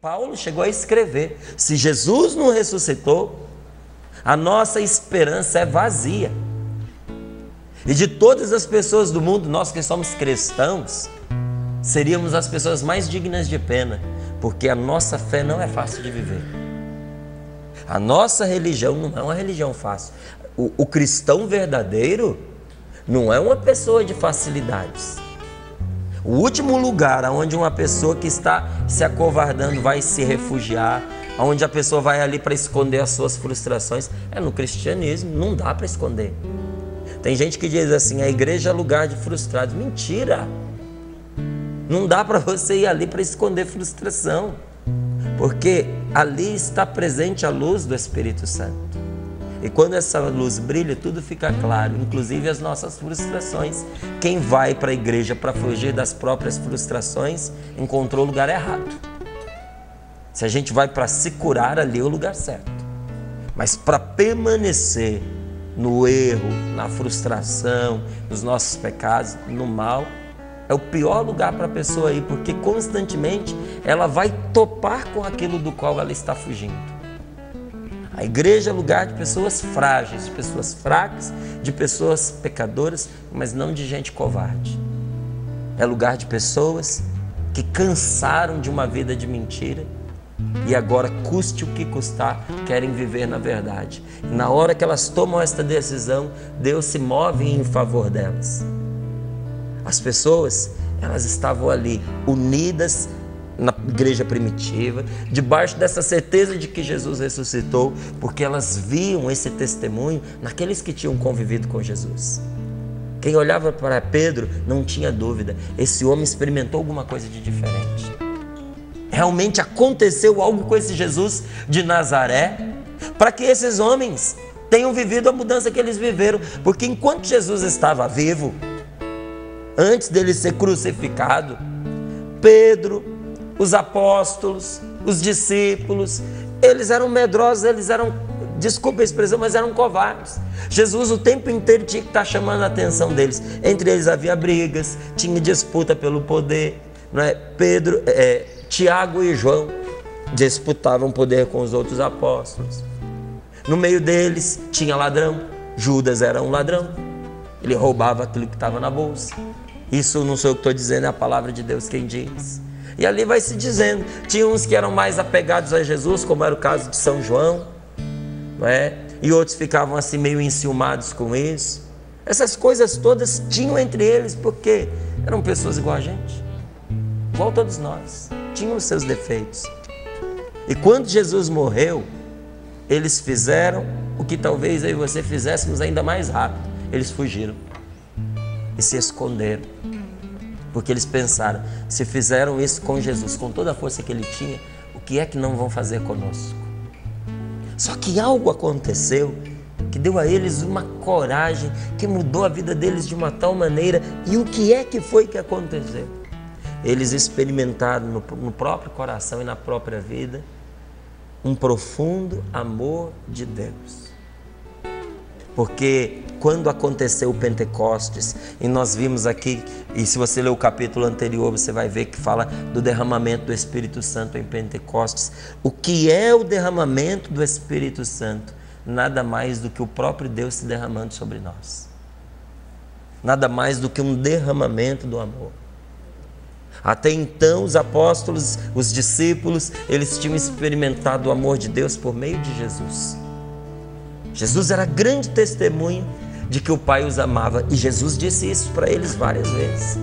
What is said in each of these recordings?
Paulo chegou a escrever: se Jesus não ressuscitou, a nossa esperança é vazia. E de todas as pessoas do mundo, nós que somos cristãos, seríamos as pessoas mais dignas de pena, porque a nossa fé não é fácil de viver. A nossa religião não é uma religião fácil. O cristão verdadeiro não é uma pessoa de facilidades. O último lugar onde uma pessoa que está se acovardando vai se refugiar, onde a pessoa vai ali para esconder as suas frustrações, é no cristianismo. Não dá para esconder. Tem gente que diz assim: a igreja é lugar de frustrados. Mentira! Não dá para você ir ali para esconder frustração, porque ali está presente a luz do Espírito Santo. E quando essa luz brilha, tudo fica claro, inclusive as nossas frustrações. Quem vai para a igreja para fugir das próprias frustrações, encontrou o lugar errado. Se a gente vai para se curar, ali é o lugar certo. Mas para permanecer no erro, na frustração, nos nossos pecados, no mal, é o pior lugar para a pessoa ir, porque constantemente ela vai topar com aquilo do qual ela está fugindo. A igreja é lugar de pessoas frágeis, de pessoas fracas, de pessoas pecadoras, mas não de gente covarde. É lugar de pessoas que cansaram de uma vida de mentira e agora, custe o que custar, querem viver na verdade. E na hora que elas tomam esta decisão, Deus se move em favor delas. As pessoas, elas estavam ali unidas na igreja primitiva, debaixo dessa certeza de que Jesus ressuscitou, porque elas viam esse testemunho naqueles que tinham convivido com Jesus. Quem olhava para Pedro não tinha dúvida: esse homem experimentou alguma coisa de diferente. Realmente aconteceu algo com esse Jesus de Nazaré, para que esses homens tenham vivido a mudança que eles viveram, porque enquanto Jesus estava vivo, antes dele ser crucificado, Pedro, os apóstolos, os discípulos, eles eram medrosos, eles eram, desculpa a expressão, mas eram covardes. Jesus o tempo inteiro tinha que estar chamando a atenção deles. Entre eles havia brigas, tinha disputa pelo poder, não é? Tiago e João disputavam poder com os outros apóstolos. No meio deles tinha ladrão. Judas era um ladrão, ele roubava aquilo que estava na bolsa. Isso não sou eu que estou dizendo, é a palavra de Deus quem diz. E ali vai se dizendo, tinha uns que eram mais apegados a Jesus, como era o caso de São João, não é? E outros ficavam assim meio enciumados com isso. Essas coisas todas tinham entre eles, porque eram pessoas igual a gente, igual todos nós, tinham os seus defeitos. E quando Jesus morreu, eles fizeram o que talvez eu e você fizéssemos ainda mais rápido: eles fugiram e se esconderam. Porque eles pensaram: se fizeram isso com Jesus, com toda a força que ele tinha, o que é que não vão fazer conosco? Só que algo aconteceu que deu a eles uma coragem, que mudou a vida deles de uma tal maneira. E o que é que foi que aconteceu? Eles experimentaram no próprio coração e na própria vida um profundo amor de Deus. Porque quando aconteceu o Pentecostes, e nós vimos aqui, e se você ler o capítulo anterior, você vai ver que fala do derramamento do Espírito Santo em Pentecostes. O que é o derramamento do Espírito Santo? Nada mais do que o próprio Deus se derramando sobre nós. Nada mais do que um derramamento do amor. Até então, os apóstolos, os discípulos, eles tinham experimentado o amor de Deus por meio de Jesus. Jesus era grande testemunho de que o Pai os amava, e Jesus disse isso para eles várias vezes: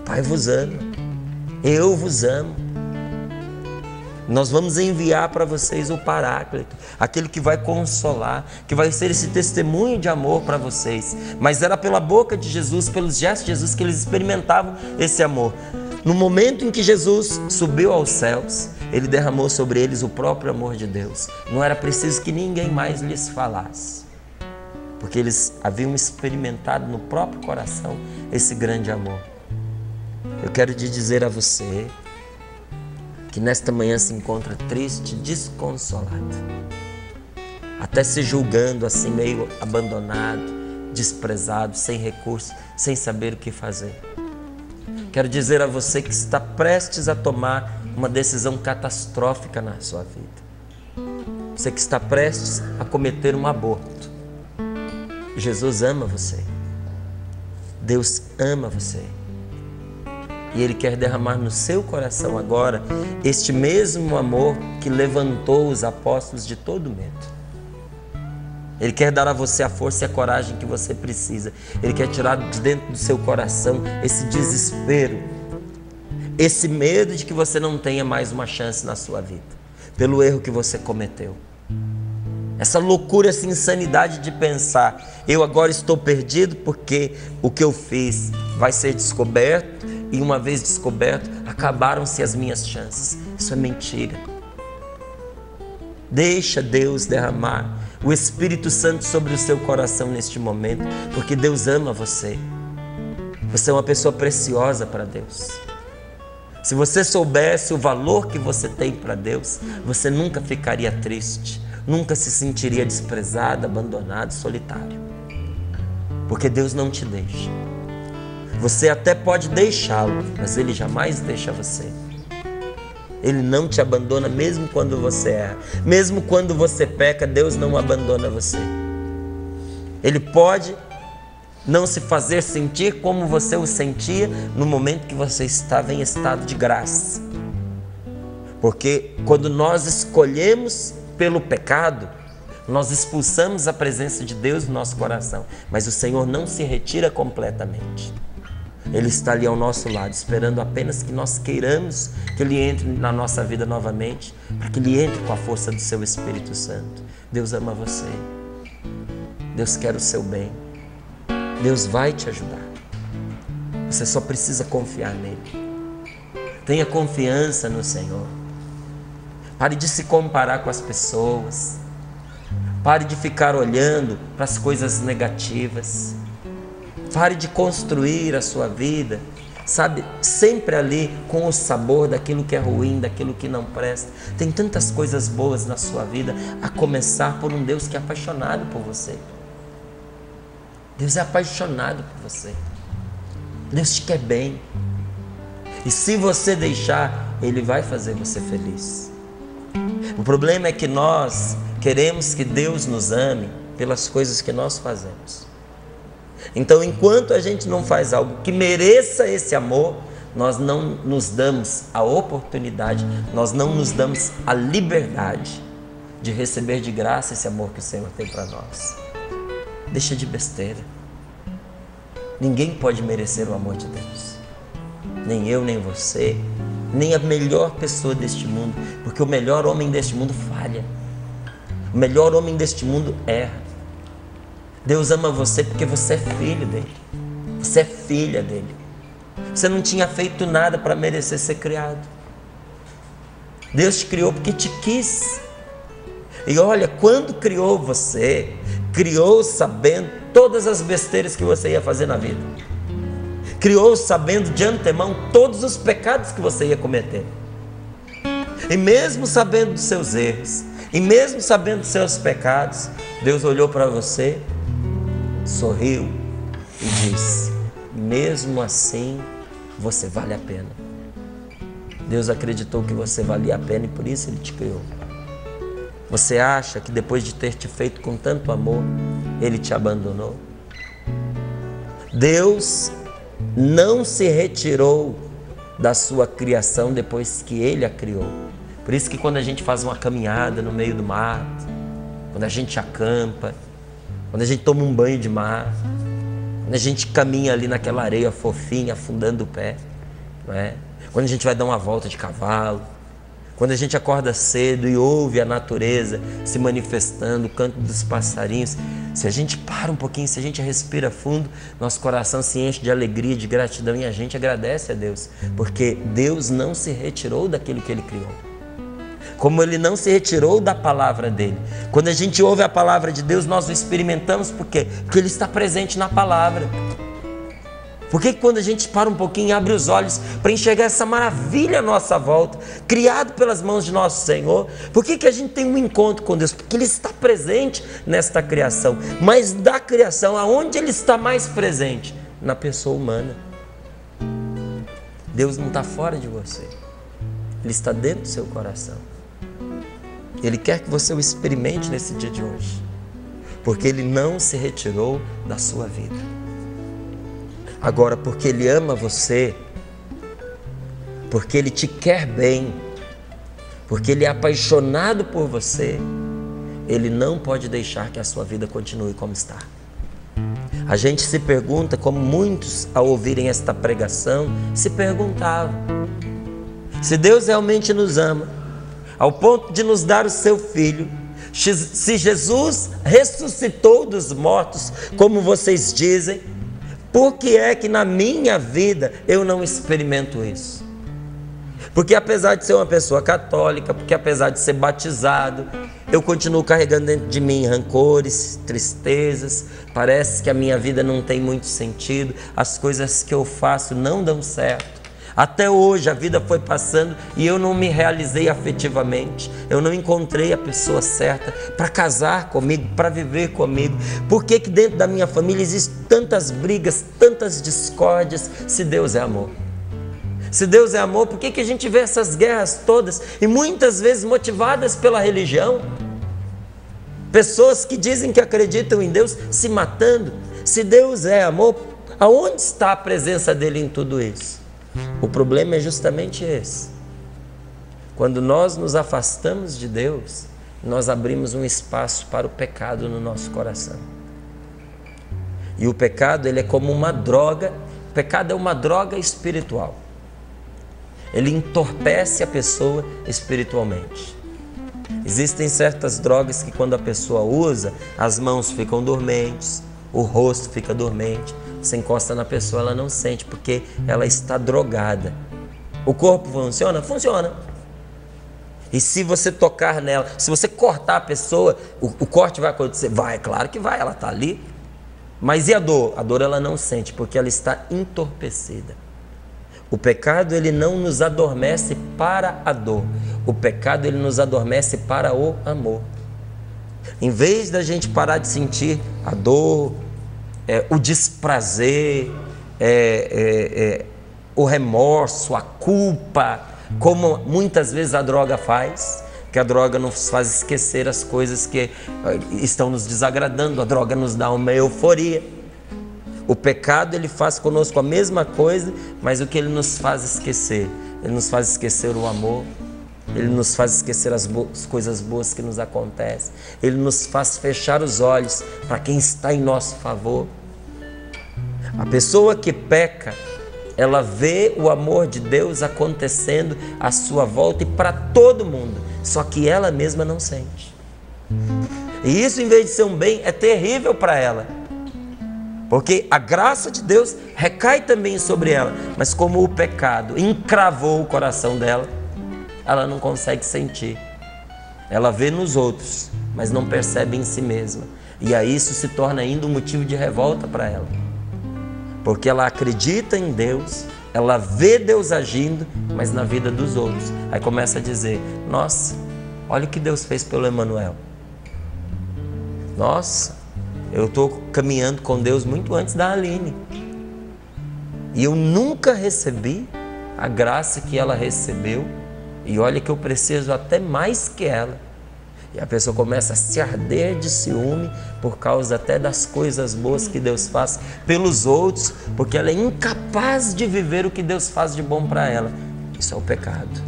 Pai vos ama, eu vos amo. Nós vamos enviar para vocês o Paráclito, aquele que vai consolar, que vai ser esse testemunho de amor para vocês. Mas era pela boca de Jesus, pelos gestos de Jesus, que eles experimentavam esse amor. No momento em que Jesus subiu aos céus, ele derramou sobre eles o próprio amor de Deus. Não era preciso que ninguém mais lhes falasse, porque eles haviam experimentado no próprio coração esse grande amor. Eu quero te dizer a você que nesta manhã se encontra triste, desconsolado, até se julgando assim meio abandonado, desprezado, sem recurso, sem saber o que fazer. Quero dizer a você que está prestes a tomar uma decisão catastrófica na sua vida. Você que está prestes a cometer um aborto. Jesus ama você. Deus ama você. E Ele quer derramar no seu coração agora este mesmo amor que levantou os apóstolos de todo medo. Ele quer dar a você a força e a coragem que você precisa. Ele quer tirar de dentro do seu coração esse desespero, esse medo de que você não tenha mais uma chance na sua vida, pelo erro que você cometeu. Essa loucura, essa insanidade de pensar, eu agora estou perdido porque o que eu fiz vai ser descoberto e uma vez descoberto, acabaram-se as minhas chances. Isso é mentira. Deixa Deus derramar o Espírito Santo sobre o seu coração neste momento, porque Deus ama você. Você é uma pessoa preciosa para Deus. Se você soubesse o valor que você tem para Deus, você nunca ficaria triste, nunca se sentiria desprezado, abandonado, solitário. Porque Deus não te deixa. Você até pode deixá-lo, mas Ele jamais deixa você. Ele não te abandona mesmo quando você erra. Mesmo quando você peca, Deus não abandona você. Ele pode não se fazer sentir como você o sentia no momento que você estava em estado de graça. Porque quando nós escolhemos pelo pecado, nós expulsamos a presença de Deus no nosso coração. Mas o Senhor não se retira completamente. Ele está ali ao nosso lado, esperando apenas que nós queiramos que Ele entre na nossa vida novamente, para que Ele entre com a força do seu Espírito Santo. Deus ama você. Deus quer o seu bem. Deus vai te ajudar. Você só precisa confiar nele. Tenha confiança no Senhor. Pare de se comparar com as pessoas. Pare de ficar olhando para as coisas negativas. Pare de construir a sua vida, sabe, sempre ali com o sabor daquilo que é ruim, daquilo que não presta. Tem tantas coisas boas na sua vida, a começar por um Deus que é apaixonado por você. Deus é apaixonado por você. Deus te quer bem. E se você deixar, Ele vai fazer você feliz. O problema é que nós queremos que Deus nos ame pelas coisas que nós fazemos. Então, enquanto a gente não faz algo que mereça esse amor, nós não nos damos a oportunidade, nós não nos damos a liberdade de receber de graça esse amor que o Senhor tem para nós. Deixa de besteira. Ninguém pode merecer o amor de Deus. Nem eu, nem você, nem a melhor pessoa deste mundo, porque o melhor homem deste mundo falha. O melhor homem deste mundo erra. Deus ama você porque você é filho dele. Você é filha dele. Você não tinha feito nada para merecer ser criado. Deus te criou porque te quis. E olha, quando criou você, criou sabendo todas as besteiras que você ia fazer na vida. Criou sabendo de antemão todos os pecados que você ia cometer. E mesmo sabendo dos seus erros, e mesmo sabendo dos seus pecados, Deus olhou para você, sorriu e disse: mesmo assim você vale a pena. Deus acreditou que você valia a pena e por isso Ele te criou. Você acha que depois de ter te feito com tanto amor, Ele te abandonou? Deus não se retirou da sua criação depois que Ele a criou. Por isso que quando a gente faz uma caminhada no meio do mato, quando a gente acampa, quando a gente toma um banho de mar, quando a gente caminha ali naquela areia fofinha, afundando o pé, não é? Quando a gente vai dar uma volta de cavalo, quando a gente acorda cedo e ouve a natureza se manifestando, o canto dos passarinhos, se a gente para um pouquinho, se a gente respira fundo, nosso coração se enche de alegria, de gratidão e a gente agradece a Deus, porque Deus não se retirou daquilo que Ele criou. Como Ele não se retirou da palavra dEle. Quando a gente ouve a palavra de Deus, nós o experimentamos. Por quê? Porque Ele está presente na palavra. Por que quando a gente para um pouquinho e abre os olhos para enxergar essa maravilha à nossa volta, criado pelas mãos de nosso Senhor, por que a gente tem um encontro com Deus? Porque Ele está presente nesta criação. Mas da criação, aonde Ele está mais presente? Na pessoa humana. Deus não está fora de você. Ele está dentro do seu coração. Ele quer que você o experimente nesse dia de hoje. Porque Ele não se retirou da sua vida. Agora, porque Ele ama você, porque Ele te quer bem, porque Ele é apaixonado por você, Ele não pode deixar que a sua vida continue como está. A gente se pergunta, como muitos ao ouvirem esta pregação se perguntavam, se Deus realmente nos ama, ao ponto de nos dar o seu Filho, se Jesus ressuscitou dos mortos, como vocês dizem, por que é que na minha vida eu não experimento isso? Porque apesar de ser uma pessoa católica, porque apesar de ser batizado, eu continuo carregando dentro de mim rancores, tristezas, parece que a minha vida não tem muito sentido, as coisas que eu faço não dão certo. Até hoje a vida foi passando e eu não me realizei afetivamente, eu não encontrei a pessoa certa para casar comigo, para viver comigo. Por que dentro da minha família existem tantas brigas, tantas discórdias, se Deus é amor? Se Deus é amor, por que a gente vê essas guerras todas e muitas vezes motivadas pela religião? Pessoas que dizem que acreditam em Deus se matando. Se Deus é amor, aonde está a presença dele em tudo isso? O problema é justamente esse. Quando nós nos afastamos de Deus, nós abrimos um espaço para o pecado no nosso coração. E o pecado, ele é como uma droga. O pecado é uma droga espiritual. Ele entorpece a pessoa espiritualmente. Existem certas drogas que quando a pessoa usa, as mãos ficam dormentes, o rosto fica dormente. Você encosta na pessoa, ela não sente, porque ela está drogada. O corpo funciona? Funciona. E se você tocar nela, se você cortar a pessoa, o corte vai acontecer? Vai, claro que vai, ela está ali. Mas e a dor? A dor ela não sente, porque ela está entorpecida. O pecado, ele não nos adormece para a dor. O pecado, ele nos adormece para o amor. Em vez da gente parar de sentir a dor, o desprazer, o remorso, a culpa, como muitas vezes a droga faz, que a droga nos faz esquecer as coisas que estão nos desagradando, a droga nos dá uma euforia. O pecado, ele faz conosco a mesma coisa, mas o que ele nos faz esquecer? Ele nos faz esquecer o amor, ele nos faz esquecer as coisas boas que nos acontecem, ele nos faz fechar os olhos para quem está em nosso favor. A pessoa que peca, ela vê o amor de Deus acontecendo à sua volta e para todo mundo, só que ela mesma não sente. E isso, em vez de ser um bem, é terrível para ela. Porque a graça de Deus recai também sobre ela, mas como o pecado encravou o coração dela, ela não consegue sentir. Ela vê nos outros, mas não percebe em si mesma. E aí isso se torna ainda um motivo de revolta para ela. Porque ela acredita em Deus, ela vê Deus agindo, mas na vida dos outros. Aí começa a dizer, nossa, olha o que Deus fez pelo Emanuel. Nossa, eu estou caminhando com Deus muito antes da Aline. E eu nunca recebi a graça que ela recebeu. E olha que eu preciso até mais que ela. E a pessoa começa a se arder de ciúme por causa até das coisas boas que Deus faz pelos outros, porque ela é incapaz de viver o que Deus faz de bom para ela. Isso é o pecado.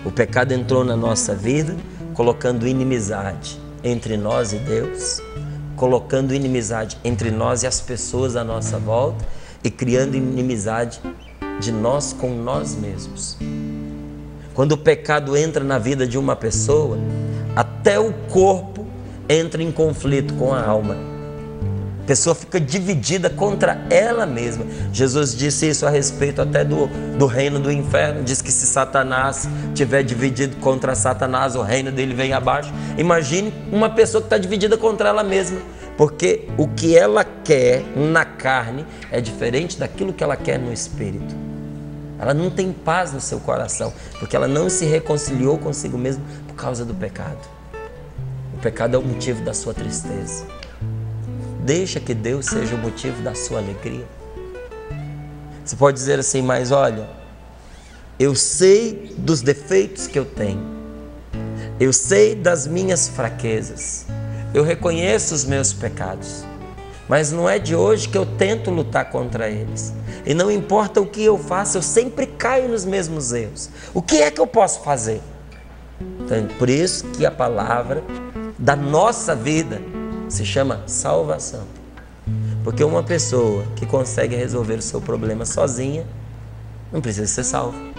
O pecado entrou na nossa vida, colocando inimizade entre nós e Deus, colocando inimizade entre nós e as pessoas à nossa volta e criando inimizade de nós com nós mesmos. Quando o pecado entra na vida de uma pessoa, até o corpo entra em conflito com a alma. A pessoa fica dividida contra ela mesma. Jesus disse isso a respeito até do reino do inferno. Diz que se Satanás estiver dividido contra Satanás, o reino dele vem abaixo. Imagine uma pessoa que está dividida contra ela mesma. Porque o que ela quer na carne é diferente daquilo que ela quer no espírito. Ela não tem paz no seu coração, porque ela não se reconciliou consigo mesma por causa do pecado. O pecado é o motivo da sua tristeza. Deixa que Deus seja o motivo da sua alegria. Você pode dizer assim, mas olha, eu sei dos defeitos que eu tenho, eu sei das minhas fraquezas, eu reconheço os meus pecados, mas não é de hoje que eu tento lutar contra eles. E não importa o que eu faço, eu sempre caio nos mesmos erros. O que é que eu posso fazer? Então, por isso que a palavra da nossa vida se chama salvação. Porque uma pessoa que consegue resolver o seu problema sozinha, não precisa ser salva.